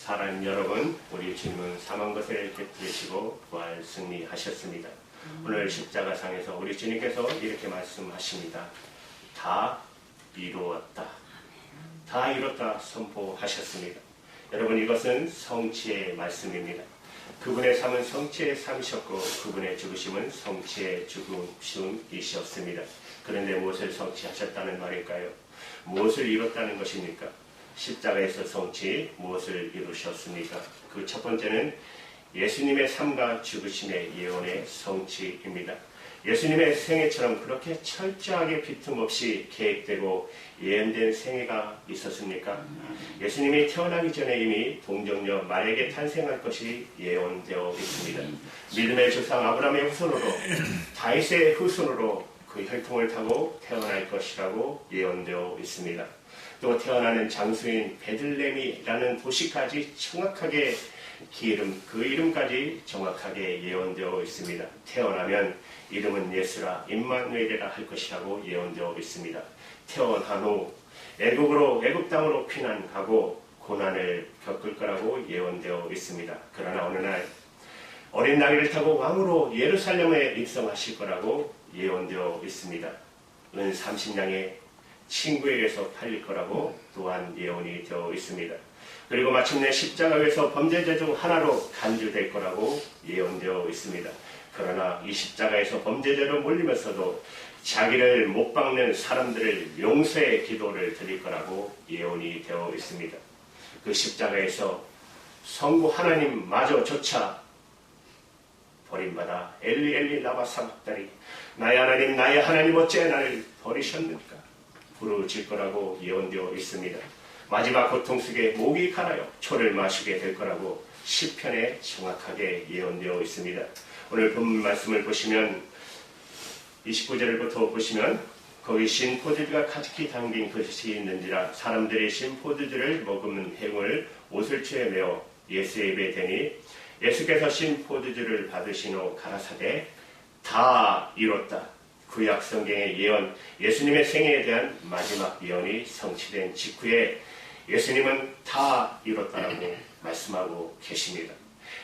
사랑하는 여러분, 우리 주님은 사망 것을 깨뜨리시고 부활 승리하셨습니다. 오늘 십자가상에서 우리 주님께서 이렇게 말씀하십니다. 다 이루었다. 다 이뤘다 선포하셨습니다. 여러분, 이것은 성취의 말씀입니다. 그분의 삶은 성취의 삶이셨고 그분의 죽으심은 성취의 죽으심이셨습니다. 그런데 무엇을 성취하셨다는 말일까요? 무엇을 이뤘다는 것입니까? 십자가에서 성취, 무엇을 이루셨습니까? 그 첫 번째는 예수님의 삶과 죽으심의 예언의 성취입니다. 예수님의 생애처럼 그렇게 철저하게 빈틈없이 계획되고 예언된 생애가 있었습니까? 예수님이 태어나기 전에 이미 동정녀 마리아에게 탄생할 것이 예언되어 있습니다. 믿음의 조상 아브라함의 후손으로, 다윗의 후손으로 그 혈통을 타고 태어날 것이라고 예언되어 있습니다. 또 태어나는 장소인 베들레헴이라는 도시까지 정확하게 그 이름까지 정확하게 예언되어 있습니다. 태어나면 이름은 예수라 임마누엘이라 할 것이라고 예언되어 있습니다. 태어난 후 애국 땅으로 피난가고 고난을 겪을 거라고 예언되어 있습니다. 그러나 어느 날 어린 나귀를 타고 왕으로 예루살렘에 입성하실 거라고 예언되어 있습니다. 은 30냥의 친구에게서 팔릴 거라고 또한 예언이 되어 있습니다. 그리고 마침내 십자가에서 범죄자 중 하나로 간주될 거라고 예언되어 있습니다. 그러나 이 십자가에서 범죄자로 몰리면서도 자기를 못 박는 사람들을 용서의 기도를 드릴 거라고 예언이 되어 있습니다. 그 십자가에서 성부 하나님마저조차 버림받아 엘리 엘리 라마 사박다리 나의 하나님 나의 하나님 어찌 나를 버리셨는가 부르짖을 거라고 예언되어 있습니다. 마지막 고통 속에 목이 가라요 초를 마시게 될 거라고 시편에 정확하게 예언되어 있습니다. 오늘 본문 말씀을 보시면 29절부터 보시면 거기 신포도주가 가득히 담긴 그릇이 있는지라 사람들이 신포도주를 머금는 행을 옷을추에 메어 예수의 입에 대니 예수께서 신포도주를 받으신 후 가라사대 다 이뤘다. 구약 성경의 예언, 예수님의 생애에 대한 마지막 예언이 성취된 직후에 예수님은 다 이뤘다라고 말씀하고 계십니다.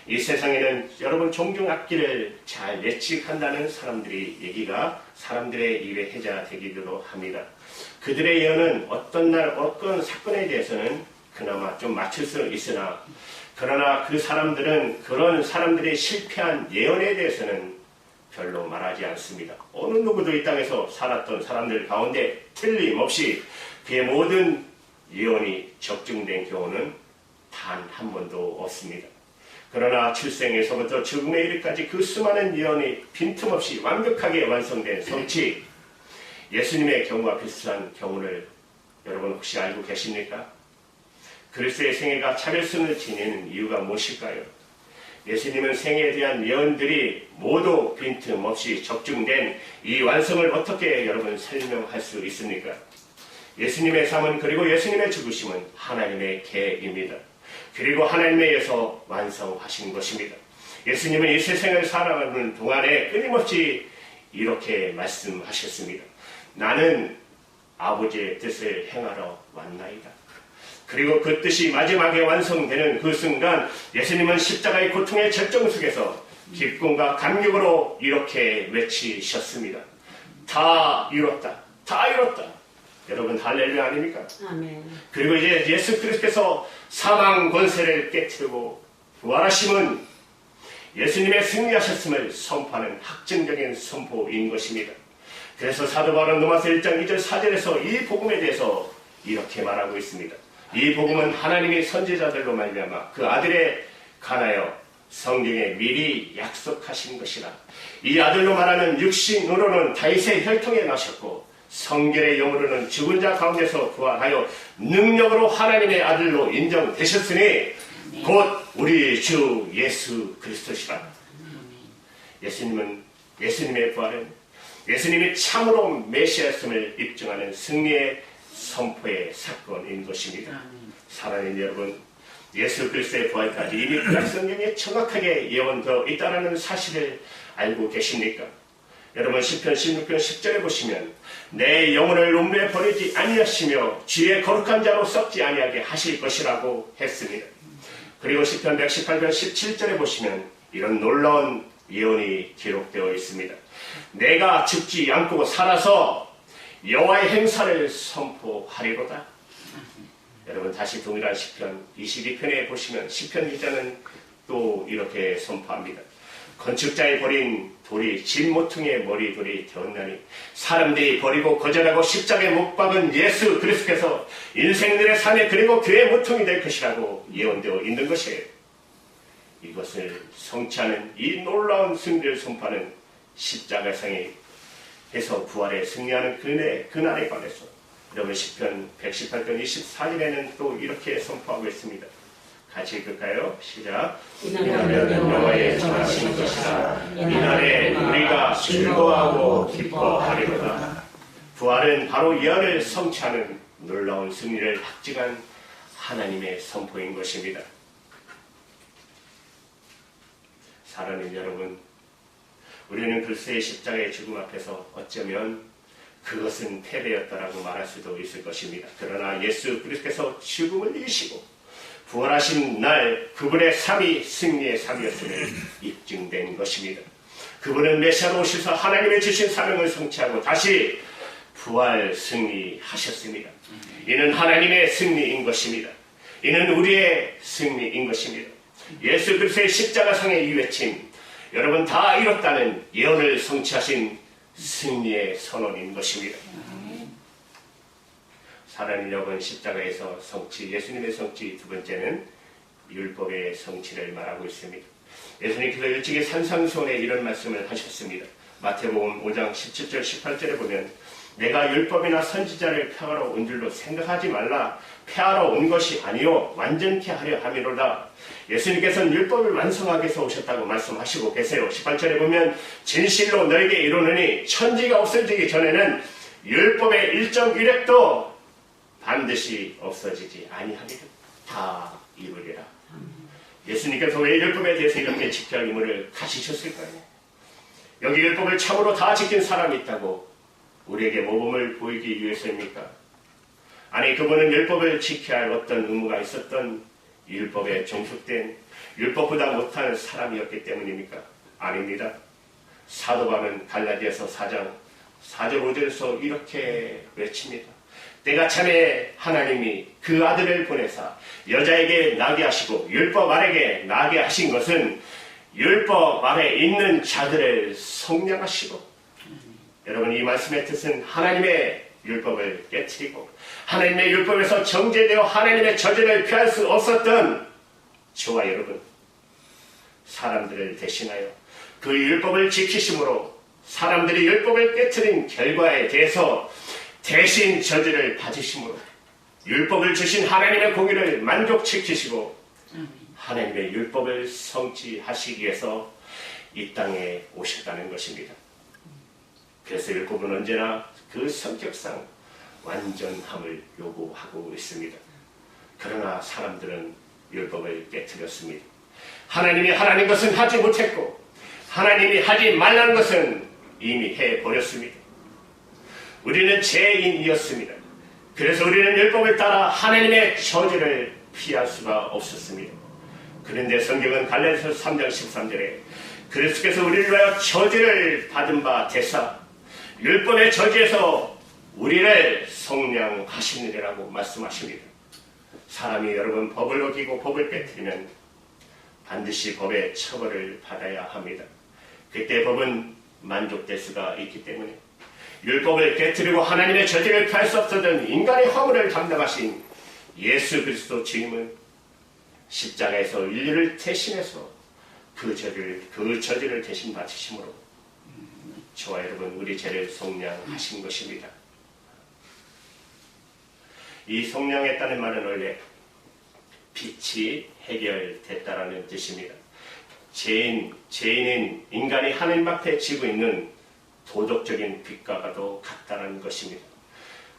이 세상에는 여러분 종종 악기를 잘 예측한다는 얘기가 사람들의 입에 회자되기도 합니다. 그들의 예언은 어떤 날 어떤 사건에 대해서는 그나마 좀 맞출 수 있으나 그러나 그런 사람들이 실패한 예언에 대해서는 별로 말하지 않습니다. 어느 누구도 이 땅에서 살았던 사람들 가운데 틀림없이 그의 모든 예언이 적중된 경우는 단 한 번도 없습니다. 그러나 출생에서부터 죽음에 이르기까지 그 수많은 예언이 빈틈없이 완벽하게 완성된 성취, 예수님의 경우와 비슷한 경우를 여러분 혹시 알고 계십니까? 그리스도의 생애가 차별성을 지니는 이유가 무엇일까요? 예수님은 생애에 대한 예언들이 모두 빈틈없이 적중된 이 완성을 어떻게 여러분 설명할 수 있습니까? 예수님의 삶은 그리고 예수님의 죽으심은 하나님의 계획입니다. 그리고 하나님에 의해서 완성하신 것입니다. 예수님은 이 세상을 살아가는 동안에 끊임없이 이렇게 말씀하셨습니다. 나는 아버지의 뜻을 행하러 왔나이다. 그리고 그 뜻이 마지막에 완성되는 그 순간 예수님은 십자가의 고통의 절정 속에서 기쁨과 감격으로 이렇게 외치셨습니다. 다 이뤘다. 다 이뤘다. 여러분 할렐루야 아닙니까? 아멘. 그리고 이제 예수 그리스도께서 사망 권세를 깨뜨리고 부활하심은 예수님의 승리하셨음을 선포하는 확증적인 선포인 것입니다. 그래서 사도 바울은 로마서 1장 2절 4절에서 이 복음에 대해서 이렇게 말하고 있습니다. 이 복음은 하나님의 선지자들로 말미암아 그 아들에 관하여 성경에 미리 약속하신 것이라. 이 아들로 말하는 육신으로는 다윗의 혈통에 나셨고 성결의 영으로는 죽은 자 가운데서 부활하여 능력으로 하나님의 아들로 인정되셨으니 곧 우리 주 예수 그리스도시라. 예수님의 부활은 예수님이 참으로 메시아였음을 입증하는 승리의 선포의 사건인 것입니다. 사랑하는 여러분, 예수 그리스도의 부활까지 이미 구약 성경에 정확하게 예언되어 있다는 사실을 알고 계십니까? 여러분 시편 16편 10절에 보시면 내 영혼을 음부에 버리지 아니하시며 주의 거룩한 자로 썩지 아니하게 하실 것이라고 했습니다. 그리고 시편 118편 17절에 보시면 이런 놀라운 예언이 기록되어 있습니다. 내가 죽지 않고 살아서 여호와의 행사를 선포하리로다. 여러분 다시 동일한 시편 22편에 보시면 시편 기자는 또 이렇게 선포합니다. 건축자의 버린 돌이 진 모퉁이의 머리돌이 되었나니 사람들이 버리고 거절하고 십자가에 못 박은 예수 그리스도께서 인생들의 산에 그리고 교회의 모퉁이 될 것이라고 예언되어 있는 것이에요. 이것을 성취하는 이 놀라운 승리를 선포하는 십자가상에 해서 부활에 승리하는 그날에 관해서 여러분 시편 118편 24절에는 또 이렇게 선포하고 있습니다. 같이 읽을까요? 시작. 이날은 여호와의 전하신 것이라. 이날에 우리가 즐거워하고 기뻐하리로다. 부활은 바로 예언을 성취하는 놀라운 승리를 확증한 하나님의 선포인 것입니다. 사랑하는 여러분, 우리는 글쎄 십자가의 죽음 앞에서 어쩌면 그것은 패배였다라고 말할 수도 있을 것입니다. 그러나 예수 그리스도께서 죽음을 이기시고 부활하신 날 그분의 삶이 승리의 삶이었음을 입증된 것입니다. 그분은 메시아로 오셔서 하나님의 주신 사명을 성취하고 다시 부활 승리하셨습니다. 이는 하나님의 승리인 것입니다. 이는 우리의 승리인 것입니다. 예수 그리스도의 십자가상의 이 외침, 여러분 다 이뤘다는 예언을 성취하신 승리의 선언인 것입니다. 사랑하는 여러분, 십자가에서 성취, 예수님의 성취 두 번째는 율법의 성취를 말하고 있습니다. 예수님께서 일찍이 산상수훈에 이런 말씀을 하셨습니다. 마태복음 5장 17절 18절에 보면 내가 율법이나 선지자를 폐하러 온 줄로 생각하지 말라. 폐하러 온 것이 아니요 완전케 하려 함이로다. 예수님께서는 율법을 완성하기 위해서 오셨다고 말씀하시고 계세요. 18절에 보면 진실로 너에게 이르노니 천지가 없어지기 전에는 율법의 일정 이력도 반드시 없어지지 아니하리라. 다 이루리라. 예수님께서 왜 율법에 대해서 이렇게 지켜야 할 의무를 가지셨을까요? 여기 율법을 참으로 다 지킨 사람이 있다고 우리에게 모범을 보이기 위해서입니까? 아니 그분은 율법을 지켜야 할 어떤 의무가 있었던 율법에 종속된 율법보다 못하는 사람이었기 때문입니까? 아닙니다. 사도 바울은 갈라디아서 4장 4절 5절에서 이렇게 외칩니다. 때가 참에 하나님이 그 아들을 보내사 여자에게 나게 하시고 율법 아래게 나게 하신 것은 율법 아래 있는 자들을 속량하시고, 여러분 이 말씀의 뜻은 하나님의 율법을 깨트리고 하나님의 율법에서 정죄되어 하나님의 저주를 피할 수 없었던 저와 여러분, 사람들을 대신하여 그 율법을 지키심으로 사람들이 율법을 깨트린 결과에 대해서 대신 저주를 받으심으로 율법을 주신 하나님의 공의를 만족시키시고 하나님의 율법을 성취하시기 위해서 이 땅에 오셨다는 것입니다. 그래서 율법은 언제나 그 성격상 완전함을 요구하고 있습니다. 그러나 사람들은 율법을 깨트렸습니다. 하나님이 하라는 것은 하지 못했고 하나님이 하지 말라는 것은 이미 해버렸습니다. 우리는 죄인이었습니다. 그래서 우리는 율법을 따라 하나님의 저주를 피할 수가 없었습니다. 그런데 성경은 갈라디아서 3장 13절에 그리스도께서 우리를 위하여 저주를 받은 바 되사 율법의 저주에서 우리를 속량하시느니라고 말씀하십니다. 사람이 여러분 법을 어기고 법을 깨트리면 반드시 법의 처벌을 받아야 합니다. 그때 법은 만족될 수가 있기 때문에 율법을 깨트리고 하나님의 저주를 피할 수 없었던 인간의 허물을 담당하신 예수 그리스도 주님은 십자가에서 인류를 대신해서 그 저주를 대신 받으심으로 저와 여러분 우리 죄를 속량하신 것입니다. 이 속량했다는 말은 원래 빚이 해결됐다라는 뜻입니다. 죄인은 인간이 하나님 앞에 지고 있는 도덕적인 빚과도 같다는 것입니다.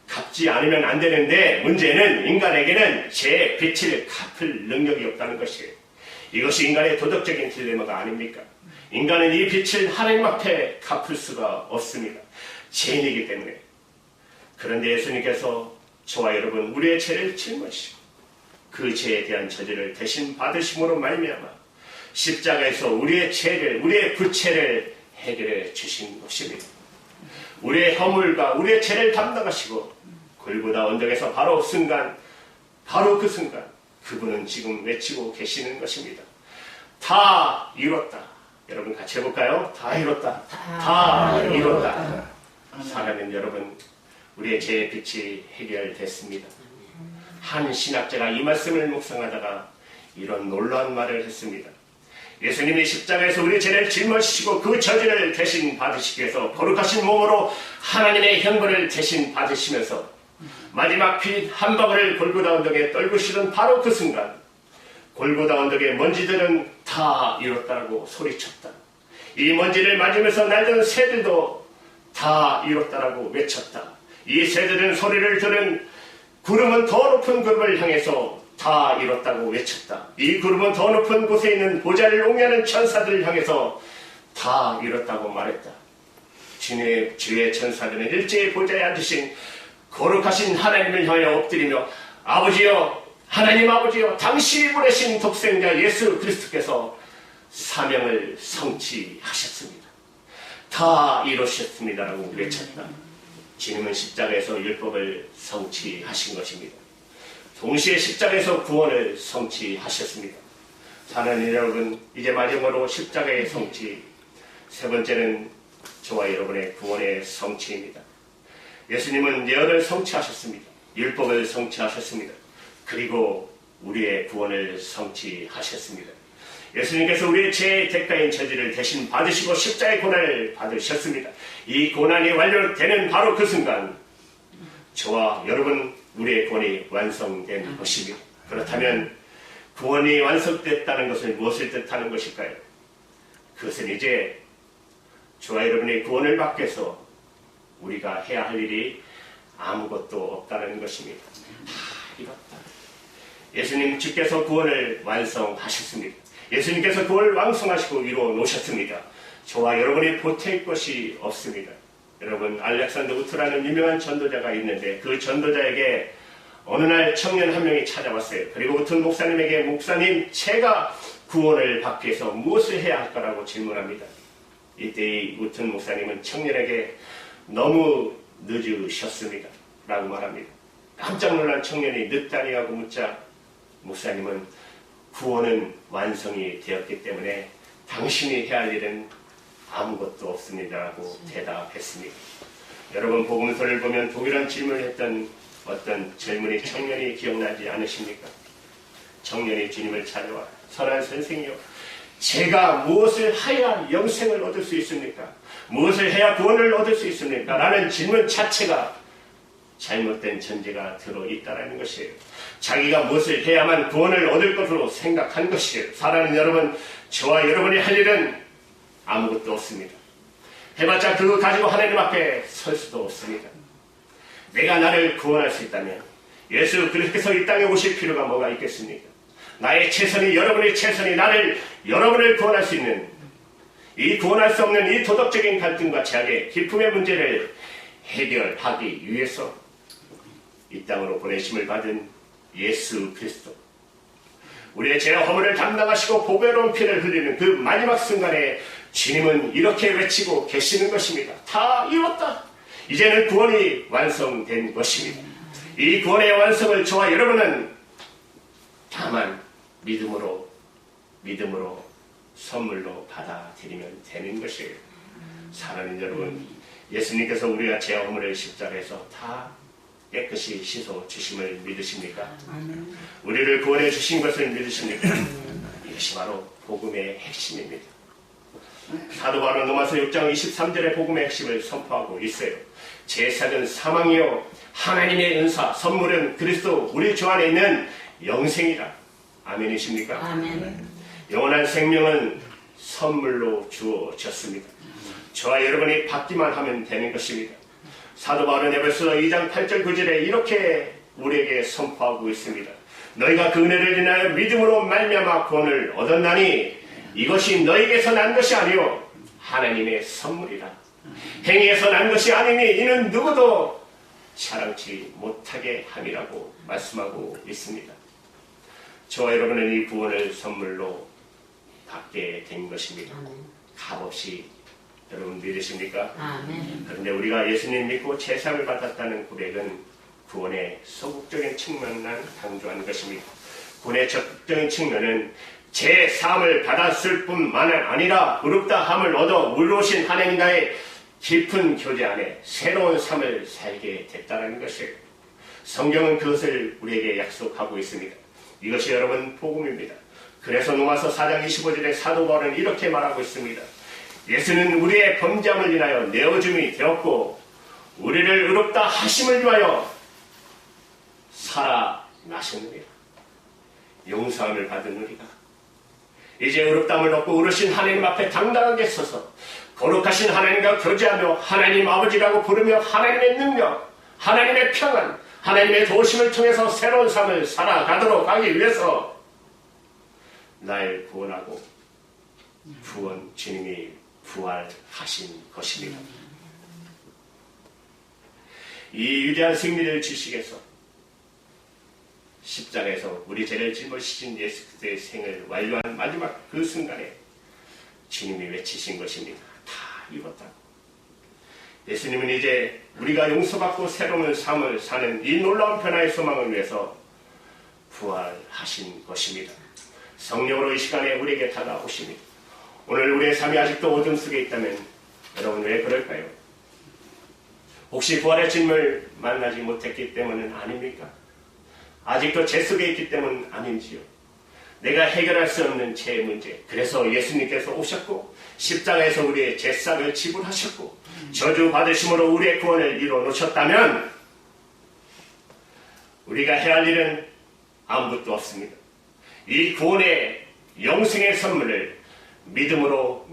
갚지 않으면 안 되는데 문제는 인간에게는 제 빚을 갚을 능력이 없다는 것이에요. 이것이 인간의 도덕적인 딜레마가 아닙니까? 인간은 이 빚을 하나님 앞에 갚을 수가 없습니다. 죄인이기 때문에. 그런데 예수님께서 저와 여러분 우리의 죄를 짊어지시고 그 죄에 대한 저주를 대신 받으심으로 말미암아 십자가에서 우리의 죄를, 우리의 구체를 해결해 주신 것입니다. 우리의 허물과 우리의 죄를 담당하시고 골고다 언덕에서 바로 그 순간 그분은 지금 외치고 계시는 것입니다. 다 이뤘다. 여러분 같이 해볼까요? 다 이뤘다. 다 이뤘다. 사랑하는 여러분, 우리의 죄의 빛이 해결됐습니다. 한 신학자가 이 말씀을 묵상하다가 이런 놀라운 말을 했습니다. 예수님이 십자가에서 우리의 죄를 짊어지시고 그 저주를 대신 받으시기 위해서 거룩하신 몸으로 하나님의 형벌을 대신 받으시면서 마지막 피 한 방울을 골고다 언덕에 떨구시던 바로 그 순간 골고다 언덕의 먼지들은 다 이뤘다라고 소리쳤다. 이 먼지를 맞으면서 날던 새들도 다 이뤘다라고 외쳤다. 이 새들은 소리를 들은 구름은 더 높은 구름을 향해서 다 이뤘다고 외쳤다. 이 구름은 더 높은 곳에 있는 보좌를 옹이하는 천사들을 향해서 다 이뤘다고 말했다. 주의 천사들은 일제히 보좌에 앉으신 거룩하신 하나님을 향하여 엎드리며 아버지여, 하나님 아버지여, 당신이 보내신 독생자 예수 그리스도께서 사명을 성취하셨습니다. 다 이루셨습니다라고 외쳤다. 주님은 십자가에서 율법을 성취하신 것입니다. 동시에 십자가에서 구원을 성취하셨습니다. 사랑하는 여러분, 이제 마지막으로 십자가의 성취, 세 번째는 저와 여러분의 구원의 성취입니다. 예수님은 예언을 성취하셨습니다. 율법을 성취하셨습니다. 그리고 우리의 구원을 성취하셨습니다. 예수님께서 우리의 죄의 대가인 저주를 대신 받으시고 십자가의 고난을 받으셨습니다. 이 고난이 완료되는 바로 그 순간 저와 여러분, 우리의 구원이 완성된 것입니다. 그렇다면 구원이 완성됐다는 것은 무엇을 뜻하는 것일까요? 그것은 이제 저와 여러분의 구원을 받기 위해서 우리가 해야 할 일이 아무것도 없다는 것입니다. 다 이뤘다. 예수님 주께서 구원을 완성하셨습니다. 예수님께서 구원을 완성하시고 이루어 놓으셨습니다. 저와 여러분이 보탤 것이 없습니다. 여러분, 알렉산더 우트라는 유명한 전도자가 있는데 그 전도자에게 어느 날 청년 한 명이 찾아왔어요. 그리고 우트 목사님에게 목사님, 제가 구원을 받기 위해서 무엇을 해야 할까라고 질문합니다. 이때 이 우트 목사님은 청년에게 너무 늦으셨습니다 라고 말합니다. 깜짝 놀란 청년이 늦다니 하고 묻자 목사님은 구원은 완성이 되었기 때문에 당신이 해야 할 일은 아무것도 없습니다라고 대답했습니다. 여러분, 복음서를 보면 동일한 질문을 했던 어떤 젊은이 청년이 기억나지 않으십니까? 청년이 주님을 찾아와 선한 선생이요, 제가 무엇을 해야 영생을 얻을 수 있습니까? 무엇을 해야 구원을 얻을 수 있습니까? 라는 질문 자체가 잘못된 전제가 들어있다는 것이에요. 자기가 무엇을 해야만 구원을 얻을 것으로 생각한 것이에요. 사랑하는 여러분, 저와 여러분이 할 일은 아무것도 없습니다. 해봤자 그거 가지고 하나님 앞에 설 수도 없습니다. 내가 나를 구원할 수 있다면 예수 그리스도께서 이 땅에 오실 필요가 뭐가 있겠습니까? 나의 최선이, 여러분의 최선이 여러분을 구원할 수 있는, 이 구원할 수 없는 이 도덕적인 갈등과 제약의 기품의 문제를 해결하기 위해서 이 땅으로 보내심을 받은 예수 그리스도, 우리의 죄와 허물을 담당하시고 보배로운 피를 흘리는 그 마지막 순간에 주님은 이렇게 외치고 계시는 것입니다. 다 이뤘다. 이제는 구원이 완성된 것입니다. 이 구원의 완성을 저와 여러분은 다만 믿음으로 선물로 받아들이면 되는 것이에요. 사랑하는 여러분, 예수님께서 우리가 죄와 허물을 십자가에서 다 깨끗이 씻어 주심을 믿으십니까? 우리를 구원해 주신 것을 믿으십니까? 이것이 바로 복음의 핵심입니다. 사도 바울은 로마서 6장 23절의 복음의 핵심을 선포하고 있어요. 제사는 사망이요 하나님의 은사, 선물은 그리스도 우리 주 안에 있는 영생이다. 아멘이십니까? 아멘. 영원한 생명은 선물로 주어졌습니다. 저와 여러분이 받기만 하면 되는 것입니다. 사도 바울은 에베소서 2장 8절 9절에 이렇게 우리에게 선포하고 있습니다. 너희가 그 은혜를 인하여 믿음으로 말미암아 구원을 얻었나니 이것이 너희에게서 난 것이 아니요 하나님의 선물이라. 행위에서 난 것이 아니니 이는 누구도 자랑치 못하게 함이라고 말씀하고 있습니다. 저와 여러분은 이 구원을 선물로 받게 된 것입니다. 값없이. 여러분 믿으십니까? 아멘. 그런데 우리가 예수님 믿고 제사를 받았다는 고백은 구원의 소극적인 측면만 강조한 것입니다. 구원의 적극적인 측면은 제 사함을 받았을 뿐만 아니라 의롭다 함을 얻어 의로우신 하나님과의 깊은 교제 안에 새로운 삶을 살게 됐다는 것이에요. 성경은 그것을 우리에게 약속하고 있습니다. 이것이 여러분 복음입니다. 그래서 로마서 4장 25절에 사도 바울은 이렇게 말하고 있습니다. 예수는 우리의 범죄함을 인하여 내어줌이 되었고 우리를 의롭다 하심을 위하여 살아나셨느니라. 용서함을 받은 우리가 이제 의롭다함을 얻고 의로우신 하나님 앞에 당당하게 서서 거룩하신 하나님과 교제하며 하나님 아버지라고 부르며 하나님의 능력, 하나님의 평안, 하나님의 도우심을 통해서 새로운 삶을 살아가도록 하기 위해서 날 구원하고 주님이 부활하신 것입니다. 이 위대한 승리를 지식에서 십자가에서 우리 죄를 짊어지신 예수 그리스도의 생을 완료한 마지막 그 순간에 주님이 외치신 것입니다. 다 이뤘다고. 예수님은 이제 우리가 용서받고 새로운 삶을 사는 이 놀라운 변화의 소망을 위해서 부활하신 것입니다. 성령으로 이 시간에 우리에게 다가오십니다. 오늘 우리의 삶이 아직도 어둠 속에 있다면 여러분 왜 그럴까요? 혹시 부활의 주님을 만나지 못했기 때문은 아닙니까? 아직도 죄 속에 있기 때문 아닌지요? 내가 해결할 수 없는 죄의 문제. 그래서 예수님께서 오셨고 십자가에서 우리의 죄싹을 지불하셨고 저주 받으심으로 우리의 구원을 이루어 놓으셨다면 우리가 해야 할 일은 아무것도 없습니다. 이 구원의 영생의 선물을 믿음으로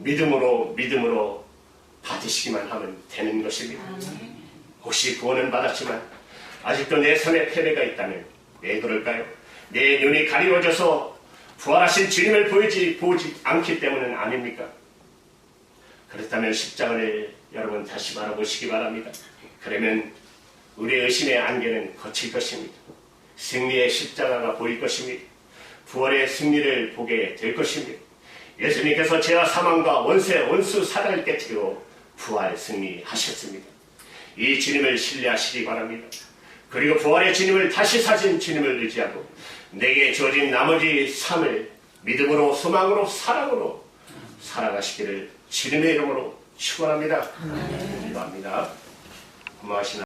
받으시기만 하면 되는 것입니다. 혹시 구원은 받았지만 아직도 내 삶에 패배가 있다면 왜 그럴까요? 내 눈이 가리워져서 부활하신 주님을 보지 않기 때문은 아닙니까? 그렇다면 십자가를 여러분 다시 바라보시기 바랍니다. 그러면 우리의 의심의 안개는 거칠 것입니다. 승리의 십자가가 보일 것입니다. 부활의 승리를 보게 될 것입니다. 예수님께서 죄와 사망과 원수 사단을 깨뜨리고 부활 승리하셨습니다. 이 주님을 신뢰하시기 바랍니다. 그리고 부활의 주님을 다시 사신 주님을 의지하고 내게 주어진 나머지 삶을 믿음으로 소망으로 사랑으로 살아가시기를 주님의 이름으로 축원합니다. 기도합니다. 고마우신